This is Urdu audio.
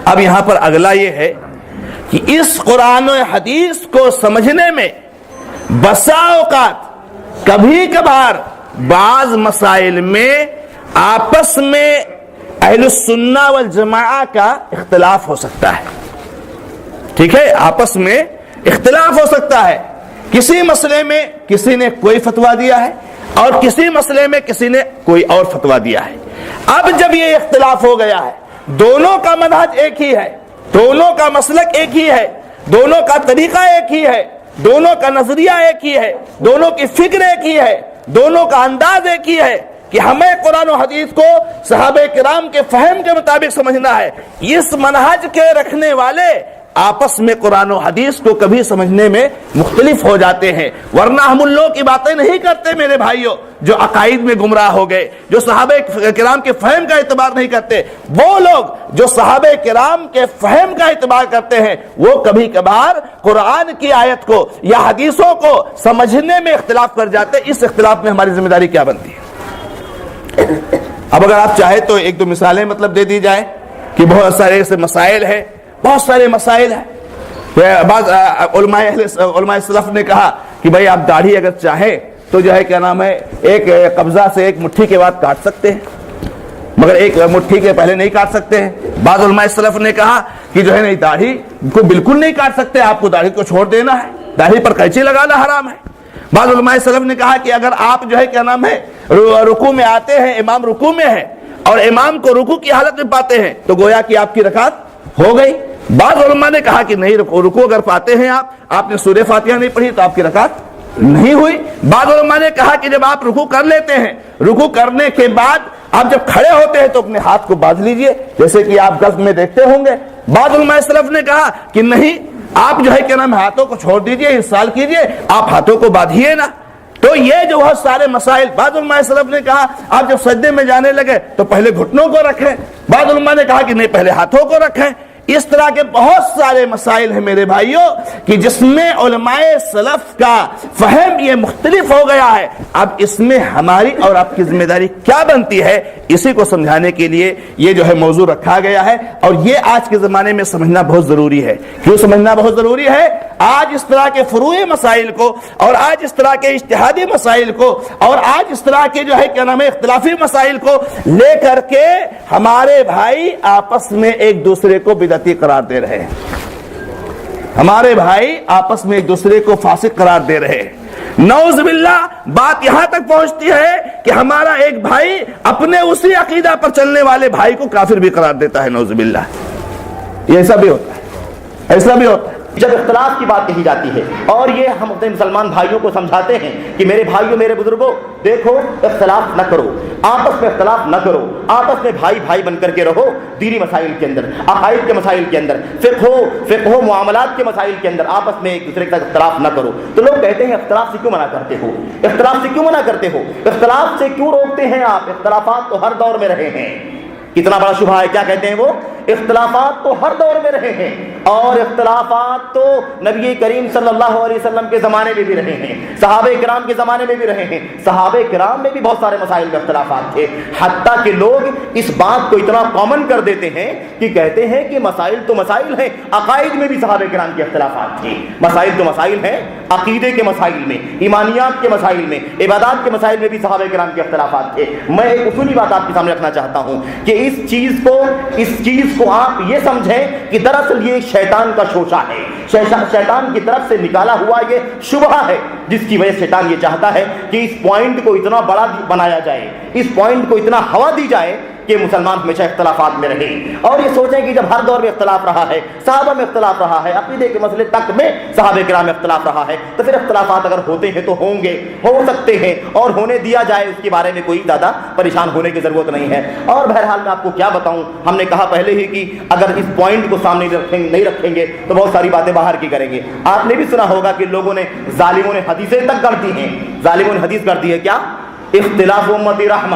اب یہاں پر اگلا یہ ہے کہ اس قرآن و حدیث کو سمجھنے میں بسا اوقات کبھی کبھار بعض مسائل میں آپس میں اہل السنہ والجماعہ کا اختلاف ہو سکتا ہے. ٹھیک ہے, آپس میں اختلاف ہو سکتا ہے. کسی مسئلے میں کسی نے کوئی فتویٰ دیا ہے اور کسی مسئلے میں کسی نے کوئی اور فتویٰ دیا ہے. اب جب یہ اختلاف ہو گیا ہے, دونوں کا منہج ایک ہی ہے, دونوں کا مسلک ایک ہی ہے, دونوں کا طریقہ ایک ہی ہے, دونوں کا نظریہ ایک ہی ہے, دونوں کی فکر ایک ہی ہے, دونوں کا انداز ایک ہی ہے کہ ہمیں قرآن و حدیث کو صحابہ کرام کے فہم کے مطابق سمجھنا ہے. اس منہج کے رکھنے والے آپس میں قرآن و حدیث کو کبھی سمجھنے میں مختلف ہو جاتے ہیں, ورنہ ہم ان لوگوں کی باتیں نہیں کرتے میرے بھائیوں جو عقائد میں گمراہ ہو گئے, جو صحابہ کرام کے فہم کا اعتبار نہیں کرتے. وہ لوگ جو صحابہ کرام کے فہم کا اعتبار کرتے ہیں وہ کبھی کبھار قرآن کی آیت کو یا حدیثوں کو سمجھنے میں اختلاف کر جاتے. اس اختلاف میں ہماری ذمہ داری کیا بنتی ہے؟ اب اگر آپ چاہیں تو ایک دو مثالیں مطلب دے دی جائیں کہ بہت سارے ایسے مسائل ہیں, بہت سارے مسائل ہیں. بعض علماء سلف نے کہا کہ بھائی آپ داڑھی اگر چاہیں تو جو ہے کیا نام ہے ایک قبضہ سے ایک مٹھی کے بعد کاٹ سکتے ہیں, مگر ایک مٹھی کے پہلے نہیں کاٹ سکتے ہیں. بعض علماء سلف نے کہا کہ جو ہے نہیں داڑھی کو بالکل نہیں کاٹ سکتے, آپ کو داڑھی کو چھوڑ دینا ہے, داڑھی پر قینچی لگانا حرام ہے. بعض علماء سلف نے کہا کہ اگر آپ جو ہے کیا نام ہے رکوع میں آتے ہیں, امام رکوع میں ہے اور امام کو رکوع کی حالت میں پاتے ہیں تو گویا کہ آپ کی رکعت ہو گئی. بعض علماء نے کہا کہ نہیں, رکوع اگر پاتے ہیں آپ نے سورہ فاتحہ نہیں پڑھی تو آپ کی رکعت نہیں ہوئی. بعض علماء نے کہا کہ جب آپ رکوع کر لیتے ہیں, رکوع کرنے کے بعد آپ جب کھڑے ہوتے ہیں تو اپنے ہاتھ کو باندھ لیجئے جیسے کہ آپ غزل میں دیکھتے ہوں گے. بعض علماء سلف نے کہا کہ نہیں, آپ جو ہے کیا نام ہاتھوں کو چھوڑ دیجئے, ارسال کیجئے, آپ ہاتھوں کو باندھیے نا. تو یہ جو بہت سارے مسائل. بعض علماء سلف نے کہا آپ جب سجدے میں جانے لگے تو پہلے گھٹنوں کو رکھیں. بعض علماء نے کہا کہ نہیں, پہلے ہاتھوں کو رکھیں. اس طرح کے بہت سارے مسائل ہیں میرے بھائیوں کہ جس میں علماء سلف کا فہم یہ مختلف ہو گیا ہے. اب اس میں ہماری اور آپ کی ذمہ داری کیا بنتی ہے, اسی کو سمجھانے کے لیے یہ جو ہے موضوع رکھا گیا ہے. اور یہ آج کے زمانے میں سمجھنا بہت ضروری ہے. کیوں سمجھنا بہت ضروری ہے؟ آج اس طرح کے فروعی مسائل کو اور آج اس طرح کے اجتہادی مسائل کو اور آج اس طرح کے جو ہے کیا نام ہے اختلافی مسائل کو لے کر کے ہمارے بھائی آپس میں ایک دوسرے کو بدعتی قرار دے رہے ہیں. ہمارے بھائی آپس میں ایک دوسرے کو فاسق قرار دے رہے ہیں. نعوذ باللہ بات یہاں تک پہنچتی ہے کہ ہمارا ایک بھائی اپنے اسی عقیدہ پر چلنے والے بھائی کو کافر بھی قرار دیتا ہے. نعوذ باللہ یہ ایسا بھی ہوتا ہے, ایسا بھی ہوتا ہے. جب اختلاف کی بات کہی جاتی ہے اور یہ ہم اپنے مسلمان بھائیوں کو سمجھاتے ہیں کہ میرے بھائیوں میرے بزرگوں دیکھو اختلاف نہ کرو, آپس میں اختلاف نہ کرو, آپس میں بھائی بھائی بن کر کے رہو. دینی مسائل کے اندر, عقائد کے مسائل کے اندر, فقہ و معاملات کے مسائل کے اندر آپس میں ایک دوسرے کے ساتھ اختلاف نہ کرو. تو لوگ کہتے ہیں اختلاف سے کیوں منع کرتے ہو, اختلاف سے کیوں منع کرتے ہو, اختلاف سے کیوں روکتے ہیں آپ؟ اختلافات تو ہر دور میں رہے ہیں. کتنا بڑا شبہ ہے. کیا کہتے ہیں وہ؟ اختلافات تو ہر دور میں رہے ہیں اور اختلافات تو نبی کریم صلی اللہ علیہ وسلم کے زمانے میں بھی رہے ہیں, صحابہ کرام کے زمانے میں بھی رہے ہیں. صحابہ کرام میں بھی بہت سارے مسائل میں اختلافات تھے. حتیٰ کہ لوگ اس بات کو اتنا کامن کر دیتے ہیں کہ کہتے ہیں کہ مسائل تو مسائل ہیں, عقائد میں بھی صحابہ کرام کے اختلافات تھے. مسائل تو مسائل ہیں, عقیدے کے مسائل میں, ایمانیات کے مسائل میں, عبادات کے مسائل میں بھی صحابہ کرام کے اختلافات تھے. میں ایک اصولی بات آپ کے سامنے رکھنا چاہتا ہوں کہ اس چیز کو آپ یہ سمجھیں کہ دراصل یہ شیطان کا شوشہ ہے, شیطان کی طرف سے نکالا ہوا یہ شبہہ ہے جس کی وجہ سے شیطان یہ چاہتا ہے کہ اس پوائنٹ کو اتنا بڑا بنایا جائے, اس پوائنٹ کو اتنا ہوا دی جائے کہ مسلمان ہمیشہ اختلافات میں رہیں اور یہ سوچیں کہ جب ہر دور میں اختلاف رہا ہے, صحابہ میں اختلاف رہا ہے, عقیدے کے مسئلے تک میں صحابہ کرام میں اختلاف رہا ہے, تو پھر اختلافات اگر ہوتے ہیں تو ہوں گے, ہو سکتے ہیں اور ہونے دیا جائے, اس کے بارے میں کوئی زیادہ پریشان ہونے کی ضرورت نہیں ہے. اور بہرحال میں آپ کو کیا بتاؤں, ہم نے کہا پہلے ہی کہ اگر اس پوائنٹ کو سامنے نہیں رکھیں گے تو بہت ساری باتیں باہر کی کریں گے. آپ نے بھی سنا ہوگا کہ لوگوں نے, ظالموں نے حدیثیں تک کر دی ہیں. ظالموں نے حدیث کر دی ہے کیا؟ اختلاف امتی رحمہ,